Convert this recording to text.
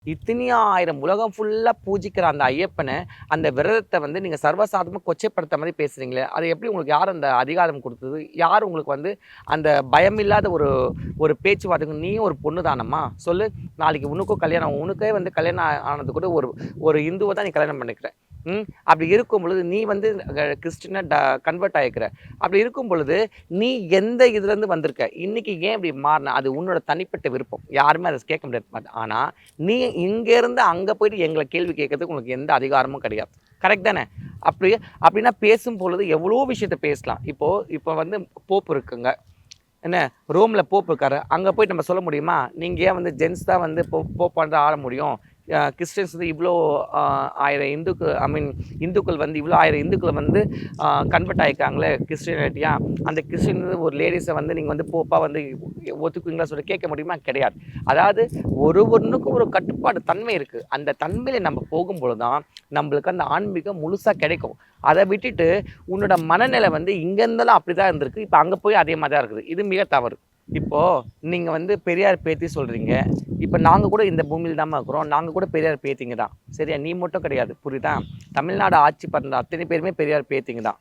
இத்தனையாயிரம் உலகம் ஃபுல்லா பூஜிக்கிற அந்த ஐயப்பனை, அந்த விரதத்தை வந்து நீங்க சர்வசாதாரணமா கொச்சைப்படுத்த மாரி பேசுறீங்களே! அது எப்படி உங்களுக்கு யார் அந்த அதிகாரம் குடுத்தது? யார் உங்களுக்கு வந்து அந்த பயமில்லாத ஒரு ஒரு பேச்சுவார்த்தைக்கு நீயும் ஒரு பொண்ணு தானம்மா? சொல்லு. நாளைக்கு உனக்கும் கல்யாணம் உனக்கே வந்து கல்யாணம் ஆனது கூட ஒரு ஒரு இந்துவ தான் நீ கல்யாணம் பண்ணிக்கிற. அப்படி இருக்கும் பொழுது நீ வந்து கிறிஸ்டினா கன்வெர்ட் ஆயிக்கிற. அப்படி இருக்கும் பொழுது, நீ எந்த இதுலேருந்து வந்திருக்க? இன்னைக்கு ஏன் இப்படி மாறுன? அது உன்னோட தனிப்பட்ட விருப்பம். யாருமே அத கேட்க முடியாது. ஆனா, நீ இங்கேருந்து அங்க போயிட்டு எங்கள கேள்வி கேட்கறதுக்கு உனக்கு எந்த அதிகாரமும் கிடையாது. கரெக்ட் தானே? அப்படி அப்படின்னா பேசும் பொழுது எவ்வளோ விஷயத்த பேசலாம். இப்போ வந்து போப் இருக்குங்க. என்ன ரோம்ல போப் இருக்காரு. அங்க போயிட்டு நம்ம சொல்ல முடியுமா? நீங்க ஏன் வந்து ஜென்ஸ் தான் வந்து போப்பா வந்து ஆள முடியும். கிறிஸ்டியன்ஸ் வந்து இவ்வளோ 1000 இந்துக்கள் வந்து இவ்வளோ 1000 இந்துக்கள் வந்து கன்வெர்ட் ஆயிருக்காங்களே கிறிஸ்டியானிட்டியா. அந்த கிறிஸ்டின் ஒரு லேடீஸை வந்து நீங்கள் வந்து போப்பா வந்து ஒத்துக்குவீங்களா சொல்லி கேட்க முடியுமா? கிடையாது. அதாவது ஒருவனுக்கும் ஒரு கட்டுப்பாடு தன்மை இருக்குது. அந்த தன்மையில நம்ம போகும்பொழுது தான் நம்மளுக்கு அந்த ஆன்மீகம் முழுசாக கிடைக்கும். அதை விட்டுட்டு உன்னோட மனநிலை வந்து இங்க இருந்தெல்லாம் அப்படிதான் இருந்திருக்கு. இப்ப அங்க போய் அதே மாதிரி தான் இருக்குது. இது மிக தவறு. இப்போ நீங்க வந்து பெரியார் பேத்தி சொல்றீங்க. இப்ப நாங்க கூட இந்த பூமியில தாம்மா இருக்கிறோம். நாங்க கூட பெரியார் பேத்திங்க தான். சரியா? நீ மட்டும் கிடையாது. புரியுதா? தமிழ்நாடு ஆட்சி பண்ண அத்தனை பேருமே பெரியார் பேத்திங்க தான்.